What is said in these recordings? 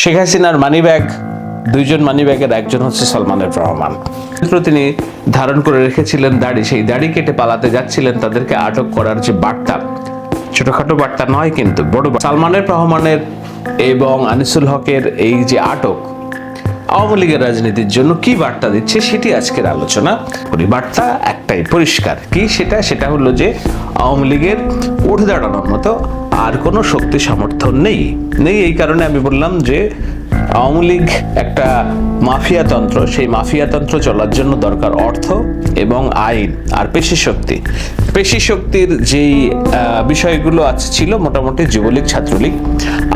শেখ হাসিনার মানিব্যাগ, দুইজন মানিব্যাগের একজন হচ্ছে সালমানের রহমান। তিনি ধারণ করে রেখেছিলেন দাড়ি, সেই দাড়ি কেটে পালাতে যাচ্ছিলেন। তাদেরকে আটক করার যে বার্তা, ছোটখাটো বার্তা নয় কিন্তু বড়। সালমানের রহমানের এবং আনিসুল হকের এই যে আটক আওয়ামী লীগের রাজনীতির জন্য কি বার্তা দিচ্ছে সেটি আজকের আলোচনা করি। বার্তা একটাই পরিষ্কার, কি সেটা হলো যে আওয়ামী লীগের উঠে দাঁড়ানোর মতো আর কোনো শক্তি সামর্থ্য নেই। এই কারণে আমি বললাম যে আওয়ামী লীগ একটা মাফিয়াতন্ত্র, সেই মাফিয়াতন্ত্র চলার জন্য দরকার অর্থ এবং আইন আর পেশি শক্তির যেই বিষয়গুলো আছে ছিল মোটামুটি যুবলীগ, ছাত্রলীগ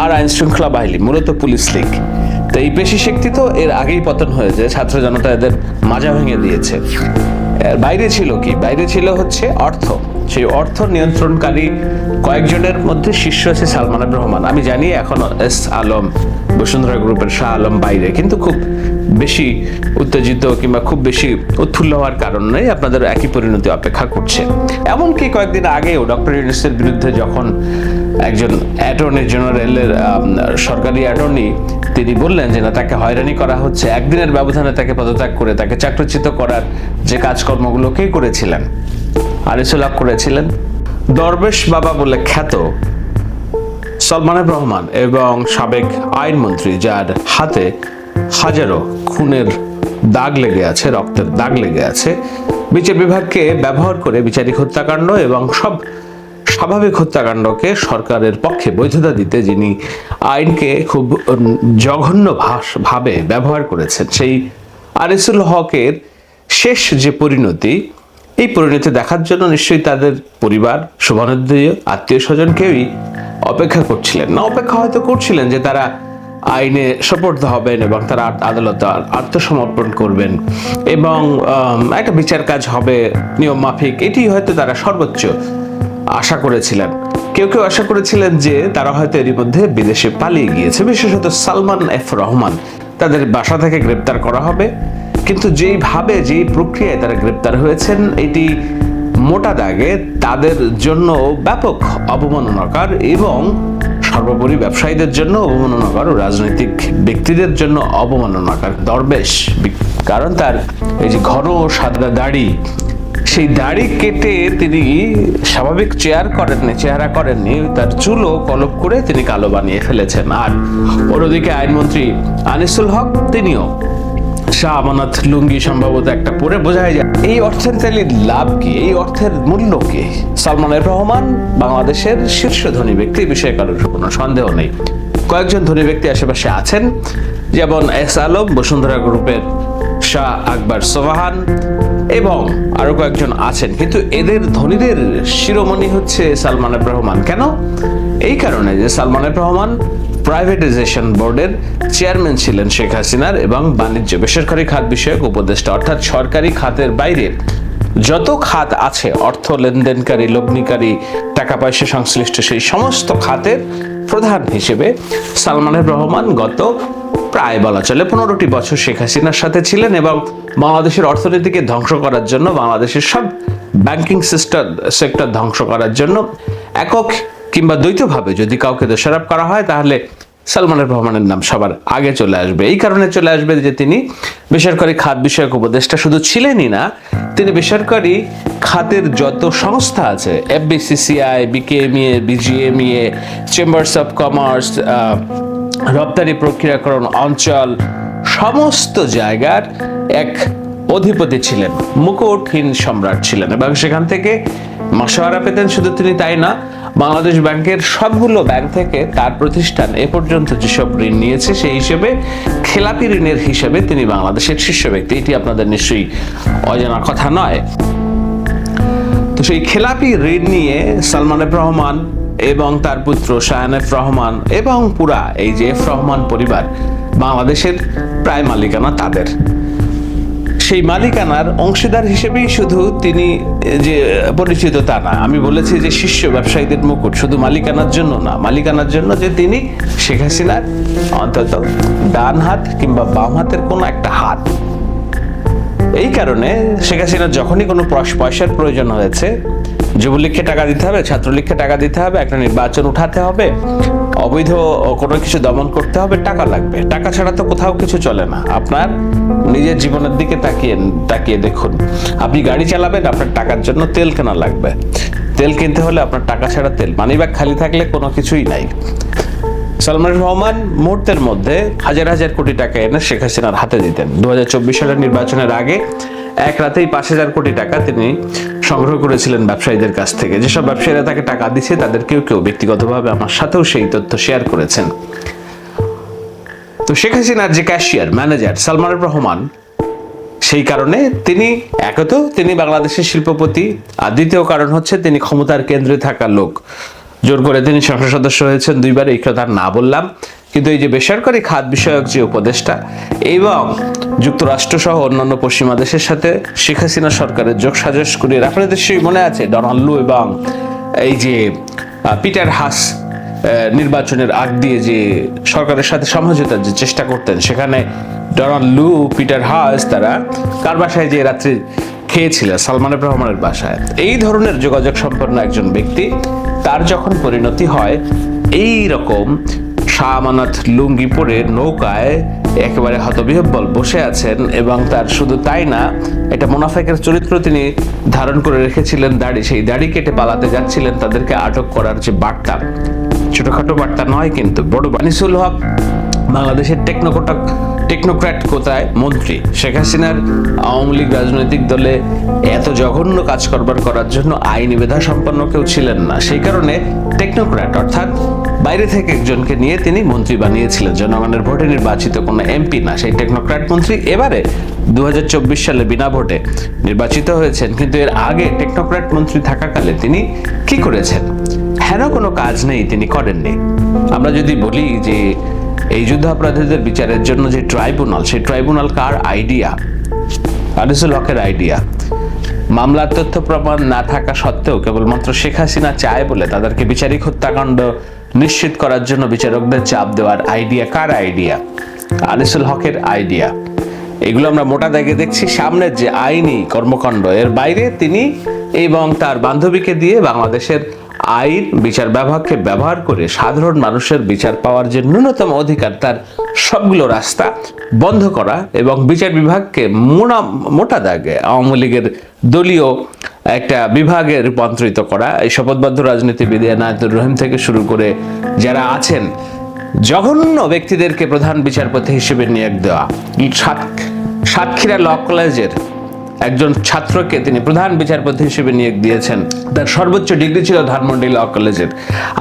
আর আইন শৃঙ্খলা বাহিনী, মূলত পুলিশ লীগ। তো এই পেশি শক্তি তো এর আগেই পতন হয়েছে, ছাত্র জনতা এদের মাজা ভেঙে দিয়েছে। এর বাইরে ছিল কি? বাইরে ছিল হচ্ছে অর্থ। সেই অর্থ নিয়ন্ত্রণকারী কয়েকজনের মধ্যে শীর্ষ আছে সালমানের রহমান। আমি জানি এখনো এস আলম, বসুন্ধরা গ্রুপের শাহ আলম বাইরে, কিন্তু খুব বেশি উত্তেজিত কিংবা খুব বেশি উৎফুল্ল হওয়ার কারণ নেই, আপনাদের একই পরিণতি অপেক্ষা করছে। এমনকি কয়েকদিন আগেও ডক্টর ইউনূসের বিরুদ্ধে যখন একজন অ্যাটর্নি জেনারেলের সরকারি অ্যাটর্নি তিনি বললেন যে না, তাকে হয়রানি করা হচ্ছে, একদিনের ব্যবধানে তাকে পদত্যাগ করে তাকে চাকরিচ্যুত করার যে কাজকর্মগুলো কে করেছিলেন? আনিসুল হক করেছিলেন। দরবেশ বাবা বলে খ্যাত সালমানের রহমান এবং সাবেক আইনমন্ত্রী, যার হাতে হাজারো খুনের দাগ লেগে আছে, রক্তের দাগ লেগে আছে, বিচার বিভাগকে ব্যবহার করে বিচারিক হত্যাকাণ্ড এবং সব স্বাভাবিক হত্যাকাণ্ডকে সরকারের পক্ষে বৈধতা দিতে যিনি আইনকে খুব জঘন্য ভাবে ব্যবহার করেছেন, সেই আনিসুল হকের শেষ যে পরিণতি, এই পরিণতি দেখার জন্য নিশ্চয়ই তাদের পরিবার, শুভানুধ্যায়ী আত্মীয় স্বজন কেউই অপেক্ষা করছিলেন না। অপেক্ষা হয়তো করছিলেন যে তারা আইনে সোপর্দ হবেন এবং তারা আদালতে আত্মসমর্পণ করবেন এবং একটা বিচার কাজ হবে নিয়ম মাফিক, এটি হয়তো তারা সর্বোচ্চ আশা করেছিলেন। কেউ আশা করেছিলেন যে তারা হয়তো এরই মধ্যে বিদেশে পালিয়ে গিয়েছে, বিশেষত সালমান এফ রহমান, তাদের বাসা থেকে গ্রেপ্তার করা হবে। কিন্তু যেইভাবে, যেই প্রক্রিয়ায় তারা গ্রেপ্তার হয়েছেন, এটি মোটা দাগে তাদের জন্য ব্যাপক অবমাননাকর এবং সর্বোপরি ব্যবসায়ীদের জন্য অবমাননাকর ও রাজনৈতিক ব্যক্তিদের জন্য অবমাননাকর। দরবেশ, কারণ তার এই যে ঘন সাদা দাড়ি, সেই দাড়ি কেটে তিনি স্বাভাবিক চেহারা করেননি, তার চুলও কলপ করে তিনি কালো বানিয়ে ফেলেছেন। আর অন্যদিকে আইনমন্ত্রী আনিসুল হক, তিনিও শাহ আমানত লুঙ্গি সম্ভবত একটা পরে, বোঝাই যায় এই অর্থের তাহলে লাভ কি, এই অর্থের মূল্য কি। সালমানের রহমান বাংলাদেশের শীর্ষ ধনী ব্যক্তি, এই বিষয়ে কারোর কোনো সন্দেহ নেই। কয়েকজন ধনী ব্যক্তি আশেপাশে আছেন, যেমন এস আলম, বসুন্ধরা গ্রুপের শাহ আকবর সোবাহান এবং আরো কয়েকজন আছেন, কিন্তু এদের ধনীদের শিরোমণি হচ্ছে সালমানের রহমান। কেন? এই কারণে যে সালমানের রহমান প্রাইভেটাইজেশন বোর্ডের চেয়ারম্যান ছিলেন শেখ হাসিনার এবং বাণিজ্য বেসরকারি খাত বিষয়ক উপদেষ্টা, অর্থাৎ সরকারি খাতের বাইরে যত খাত আছে, অর্থ লেনদেনকারী, লগ্নিকারী, টাকা পয়সা সংশ্লিষ্ট সেই সমস্ত খাতের প্রধান হিসেবে সালমানের রহমান গত প্রায় বলা চলে 15টি বছর শেখ হাসিনার সাথে ছিলেন এবং বাংলাদেশের অর্থনীতিকে ধ্বংস করার জন্য, বাংলাদেশের সব ব্যাংকিং সেক্টর ধ্বংস করার জন্য একক কিংবা দ্বৈতভাবে যদি কাউকে দোষারোপ করা হয়, তাহলে সালমানের রহমানের নাম সবার আগে চলে আসবে। এই কারণে চলে আসবে যে তিনি বেসরকারি খাত বিষয়ক উপদেষ্টা শুধু ছিলেনই না, তিনি বেসরকারি খাতের যত সংস্থা আছে, FBCCI, BKMEA, BGMEA, chambers of commerce, রপ্তানি প্রক্রিয়াকরণ অঞ্চল, সমস্ত জায়গার এক অধিপতি ছিলেন, মুকুটহীন সম্রাট ছিলেন এবং সেখান থেকে মাসোয়ারা পেতেন। শুধু তিনি তাই না, বাংলাদেশ ব্যাংকের সবগুলো ব্যাংক থেকে তার প্রতিষ্ঠান এ পর্যন্ত যেসব ঋণ নিয়েছে, সেই হিসেবে খেলাপি ঋণের হিসেবে তিনি বাংলাদেশের শীর্ষ ব্যক্তি। এটি আপনাদের নিশ্চয়ই অজানা কথা নয়। তো সেই খেলাপি ঋণ নিয়ে সালমান এফ রহমান এবং তার পুত্র শাহান এফ রহমান এবং পুরা এই যে এফ রহমান পরিবার, বাংলাদেশের প্রায় মালিকানা তাদের। সেই মালিকানার অংশীদার হিসেবেই শুধু তিনি যে পরিচিত তা না, আমি বলেছি যে শীর্ষ ব্যবসায়ীদের মুকুট, শুধু মালিকানার জন্য না, মালিকানার জন্য যে তিনি শেখ হাসিনার অন্তত ডান হাত কিংবা বাম হাতের কোনো একটা হাত। এই কারণে শেখ হাসিনার যখনই কোনো পয়সার প্রয়োজন হয়েছে, যুবলীগকে টাকা দিতে হবে, ছাত্রলীগকে টাকা দিতে হবে, একটা নির্বাচন উঠাতে হবে, অবৈধ কোনো কিছু দমন করতে হবে, টাকা লাগবে। টাকা ছাড়া তো কোথাও কিছু চলে না। আপনার নিজের জীবনের দিকে তাকিয়ে দেখুন। আপনি গাড়ি চালাবেন, আপনার টাকার জন্য তেল কেনা লাগবে। তেল কিনতে হলে আপনার টাকা ছাড়া তেল, মানিব্যাগ খালি থাকলে কোনো কিছুই নাই। সালমান রহমান মুহূর্তের মধ্যে হাজার হাজার কোটি টাকা এনে শেখ হাসিনার হাতে দিতেন। 2024 সালের নির্বাচনের আগে এক রাতেই 5,000 কোটি টাকা তিনি সংগ্রহ করেছিলেন ব্যবসায়ীদের কাছ থেকে। যেসব ব্যবসায়ীরা তাকে টাকা দিচ্ছে তাদের কেউ কেউ ব্যক্তিগতভাবে আমার সাথেও সেই তথ্য শেয়ার করেছেন। তো শেখ হাসিনার যে ক্যাশিয়ার ম্যানেজার সালমান রহমান, সেই কারণে তিনি বাংলাদেশের শিল্পপতি, আর দ্বিতীয় কারণ হচ্ছে তিনি ক্ষমতার কেন্দ্রে থাকা লোক। জোর করে তিনি সংসদ সদস্য হয়েছেন 2বার, এই কথা না বললাম, কিন্তু এই যে বেসরকারি খাত বিষয়ক যে উপদেষ্টা এবং যুক্তরাষ্ট্র সহ অন্যান্য পশ্চিমা দেশের সাথে শেখ হাসিনা সরকারের যোগসাজশ করে, আপনাদের নিশ্চয়ই মনে আছে ডোনাল্ড লু এবং এই যে পিটার হাস নির্বাচনের আগ দিয়ে যে সরকারের সাথে সমঝোতার যে চেষ্টা করতেন, সেখানে ডোনাল্ড লু, পিটার হাস তারা কার বাসায় যে রাত্রি খেয়েছিলেন? সালমান রহমানের বাসায়। এই ধরনের যোগাযোগ সম্পন্ন একজন ব্যক্তি, তার যখন পরিণতি হয় এই রকম শাহমানাত লুঙ্গি পরে নৌকায় একেবারে হতবিহ্বল বসে আছেন, এবং তার শুধু তাই না, এটা মুনাফেকের চরিত্র তিনি ধারণ করে রেখেছিলেন, সেই দাড়ি কেটে পালাতে যাচ্ছিলেন, তাদেরকে আটক করার যে বার্তা, ছোটখাটো বার্তা নয় কিন্তু বড়। আনিসুল হক বাংলাদেশের টেকনোক্র্যাট কোথায় মন্ত্রী। শেখ হাসিনার আওয়ামী লীগ রাজনৈতিক দলে এত জঘন্য কাজ করার জন্য আইনি মেধা সম্পন্ন কেউ ছিলেন না। সেই কারণে টেকনোক্র্যাট অর্থাৎ বাইরে থেকে একজনকে নিয়ে তিনি মন্ত্রী বানিয়েছিলেন, জনগণের ভোটে নির্বাচিত কোনো এমপি না। সেই টেকনোক্র্যাট মন্ত্রী এবারে 2024 সালে বিনা ভোটে নির্বাচিত হয়েছেন, কিন্তু এর আগে টেকনোক্র্যাট মন্ত্রী থাকাকালে তিনি কি করেছেন? হেন কোনো কাজ নেই তিনি করেননি। আমরা যদি বলি যে এই যুদ্ধাপরাধীদের বিচারের জন্য যে ট্রাইব্যুনাল, সেই ট্রাইব্যুনাল কার আইডিয়া? আনিসুল হকের আইডিয়া। মামলার তথ্য প্রমাণ না থাকা সত্ত্বেও কেবলমাত্র শেখ হাসিনা চায় বলে তাদেরকে বিচারিক হত্যাকাণ্ড নিশ্চিত করার জন্য বিচারকদের চাপ দেওয়ার আইডিয়া কার আইডিয়া? আনিসুল হকের আইডিয়া। এগুলো আমরা মোটা দাগে দেখছি। সামনের যে আইনি কর্মকাণ্ড, এর বাইরে তিনি এবং তার বান্ধবীকে দিয়ে বাংলাদেশের আইন বিচার বিভাগকে ব্যবহার করে সাধারণ মানুষের বিচার পাওয়ার যে ন্যূনতম অধিকার, তার সবগুলো রাস্তা বন্ধ করা এবং বিচার বিভাগকে মোটা দাগে আওয়ামী লীগের দলীয় একটা বিভাগে রূপান্তরিত করা। এই শপথবদ্ধ রাজনীতিবিদ এনায়েতুর রহিম থেকে শুরু করে যারা আছেন, জঘন্য ব্যক্তিদেরকে প্রধান বিচারপতি হিসেবে নিয়োগ দেওয়া। সাতক্ষীরা ল কলেজের একজন ছাত্রকে তিনি প্রধান বিচারপতি হিসেবে নিয়োগ দিয়েছেন, তার সর্বোচ্চ ডিগ্রি ছিল ধানমন্ডি ল কলেজের।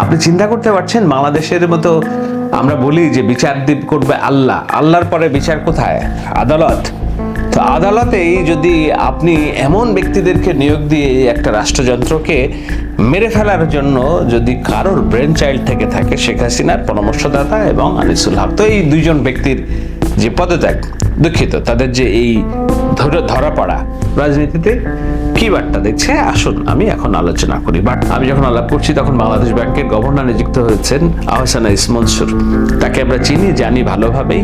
আপনি চিন্তা করতে পারছেন, বাংলাদেশের মতো আমরা বলি যে বিচার করবে আল্লাহ, আল্লাহর পরে বিচার কোথায়? আদালত। তো আদালতেই যদি আপনি এমন ব্যক্তিদেরকে নিয়োগ দিয়ে একটা রাষ্ট্রযন্ত্রকে মেরে ফেলার জন্য যদি কারোর ব্রেন চাইল্ড থেকে থাকে শেখ হাসিনার পরামর্শদাতা এবং আনিসুল হক, তো এই দুইজন ব্যক্তির যে পদত্যাগ, দুঃখিত, তাদের যে এই ধরা পড়া রাজনীতিতে কি বার্তা দেখছে, আসুন আমি এখন আলোচনা করি। বাট আমি যখন আলাপ করছি তখন বাংলাদেশ ব্যাংকের গভর্নর নিযুক্ত হয়েছেন আহসান আইস মনসুর। তাকে আমরা চিনি জানি ভালোভাবেই।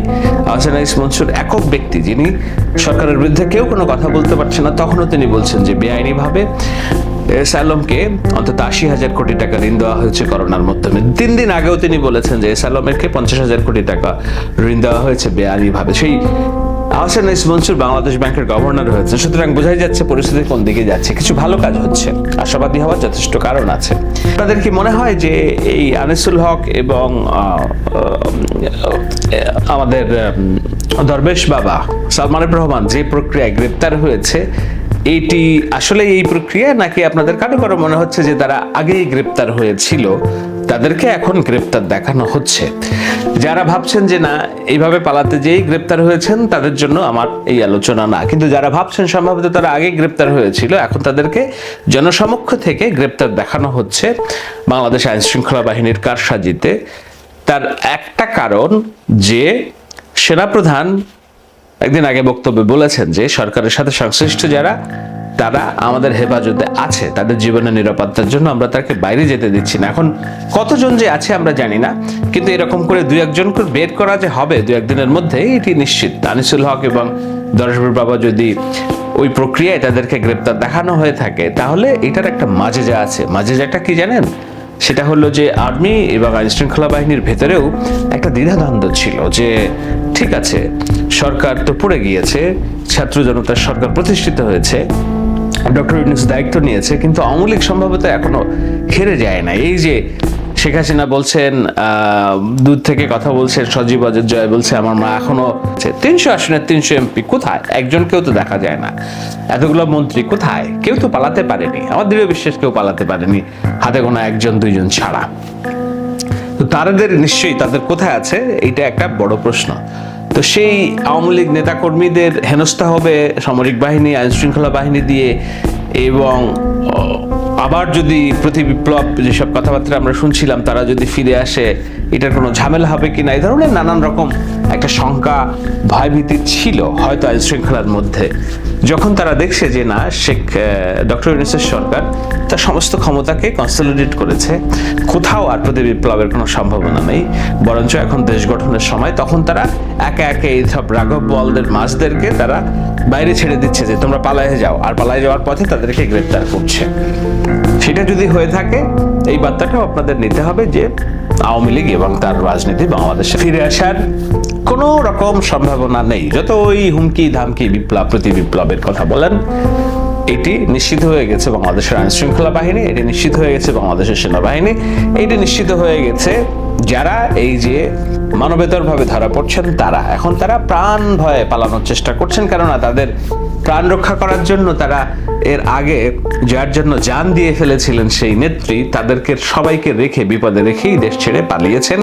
আহসান আইস মনসুর একক ব্যক্তি যিনি সরকারের বিরুদ্ধে কেউ কোনো কথা বলতে পারছে না, তখনও তিনি বলছেন যে বেআইনিভাবে এস আলমকে অন্তত 80,000 কোটি টাকা ঋণ দেওয়া হয়েছে করোনার মাধ্যমে। 3 দিন আগেও তিনি বলেছেন যে এস আলমকে 50,000 কোটি টাকা ঋণ দেওয়া হয়েছে বেআইনিভাবে। সেই আহসান আইস মনসুর বাংলাদেশ ব্যাংকের গভর্নর হয়েছে। সুতরাং বোঝাই যাচ্ছে পরিস্থিতি কোন দিকে যাচ্ছে। কিছু ভালো কাজ হচ্ছে, আশাবাদী হওয়ার যথেষ্ট কারণ আছে। আপনাদের কি মনে হয় যে এই আনিসুল হক এবং আমাদের দরবেশ বাবা সালমান রহমান যে প্রক্রিয়ায় গ্রেপ্তার হয়েছে, এটি আসলে এই প্রক্রিয়া, নাকি আপনাদের কারো কারো মনে হচ্ছে যে তারা আগেই গ্রেপ্তার হয়েছিল, তাদেরকে এখন গ্রেপ্তার দেখানো হচ্ছে? যারা ভাবছেন যে না এইভাবে পালাতে যেই গ্রেপ্তার হয়েছেন, তাদের জন্য আমার এই আলোচনা না। কিন্তু যারা ভাবছেন সম্ভবত তারা আগে গ্রেপ্তার হয়েছিল, এখন তাদেরকে জনসমক্ষ থেকে গ্রেপ্তার দেখানো হচ্ছে বাংলাদেশ আইন শৃঙ্খলা বাহিনীর কারসাজিতে। তার একটা কারণ যে সেনাপ্রধান একদিন আগে বক্তব্যে বলেছেন যে সরকারের সাথে সংশ্লিষ্ট যারা, তারা আমাদের হেফাজতে আছে, তাদের জীবনের নিরাপত্তার জন্য আমরা তাকে বাইরে যেতে দিচ্ছি না। এখন কতজন যে আছে আমরা জানি না, কিন্তু এরকম করে 2-1 করে বের করা যে হবে 2-1 দিনের মধ্যে, এটি নিশ্চিত। আনিসুল হক এবং দরবেশ বাবা যদি ওই প্রক্রিয়ায় তাদেরকে গ্রেপ্তার দেখানো হয়ে থাকে, তাহলে এটার একটা মাজেজা আছে। মাজেজাটা কি জানেন? সেটা হলো যে আর্মি এবং আইন শৃঙ্খলা বাহিনীর ভেতরেও একটা দ্বিধাদ্বন্দ্ব ছিল যে ঠিক আছে, সরকার তো পড়ে গিয়েছে, ছাত্র জনতার সরকার প্রতিষ্ঠিত হয়েছে, ডক্টর ইউনূস দায়িত্ব নিয়েছে, কিন্তু আওয়ামী লীগ সম্ভবত এখনো হেরে যায় না। এই যে শেখ হাসিনা বলছেন, দূর থেকে কথা বলছেন, সজীব অজয় জয় বলছে আমার মা এখনো 300 আসনের 300 এমপি কোথায়? একজনকেও তো দেখা যায় না। এতগুলো মন্ত্রী কোথায়? কেউ তো পালাতে পারেনি, আমার দৃঢ় বিশ্বাস কেউ পালাতে পারেনি, হাতে গোনা 1-2 জন ছাড়া। তো তাদের নিশ্চয়ই তাদের কোথায় আছে, এটা একটা বড় প্রশ্ন। তো সেই আওয়ামী লীগ নেতাকর্মীদের হেনস্থা হবে সামরিক বাহিনী, আইন শৃঙ্খলা বাহিনী দিয়ে, এবং আবার যদি প্রতি বিপ্লব যেসব কথাবার্তা আমরা শুনছিলাম তারা যদি ফিরে আসে, এটার কোনো ঝামেলা হবে কিনা, এই ধরনের নানান রকম একটা শঙ্কা, ভয়ভীতি ছিল হয়তো আইন শৃঙ্খলার মধ্যে। যখন তারা দেখছে যে না, ডক্টর ইউনূসের সরকার তার সমস্ত ক্ষমতাকে কনসলিডেট করেছে, কোথাও আর প্রতি বিপ্লবের কোনো সম্ভাবনা নেই, বরঞ্চ এখন দেশ গঠনের সময়, তখন তারা একে একে এইসব রাঘব বোয়ালদের মাছদেরকে তারা বাইরে ছেড়ে দিচ্ছে যে তোমরা পালায়ে যাও, আর পালায়ে যাওয়ার পথে তাদেরকে গ্রেপ্তার করছে। সেটা যদি হয়ে থাকে, এই বার্তাটাও আপনাদের নিতে হবে যে আওয়ামী লীগ এবং তার রাজনীতি বাংলাদেশে ফিরে আসার কোনো রকম সম্ভাবনা নেই। যত ওই হুমকি ধামকি বিপ্লব প্রতি বিপ্লবের কথা বলেন, এটি নিশ্চিত হয়ে গেছে বাংলাদেশের আইন শৃঙ্খলা বাহিনী, এটি নিশ্চিত হয়ে গেছে বাংলাদেশের সেনাবাহিনী, এটি নিশ্চিত হয়ে গেছে যারা এই যে মানবেতর ভাবে ধরা পড়ছেন তারা। এখন তারা প্রাণ ভয়ে পালানোর চেষ্টা করছেন, কেননা তাদের প্রাণ রক্ষা করার জন্য তারা এর আগে যার জন্য জান দিয়ে ফেলেছিলেন সেই নেত্রী, তাদেরকে সবাইকে রেখে বিপদে রেখেই দেশ ছেড়ে পালিয়েছেন।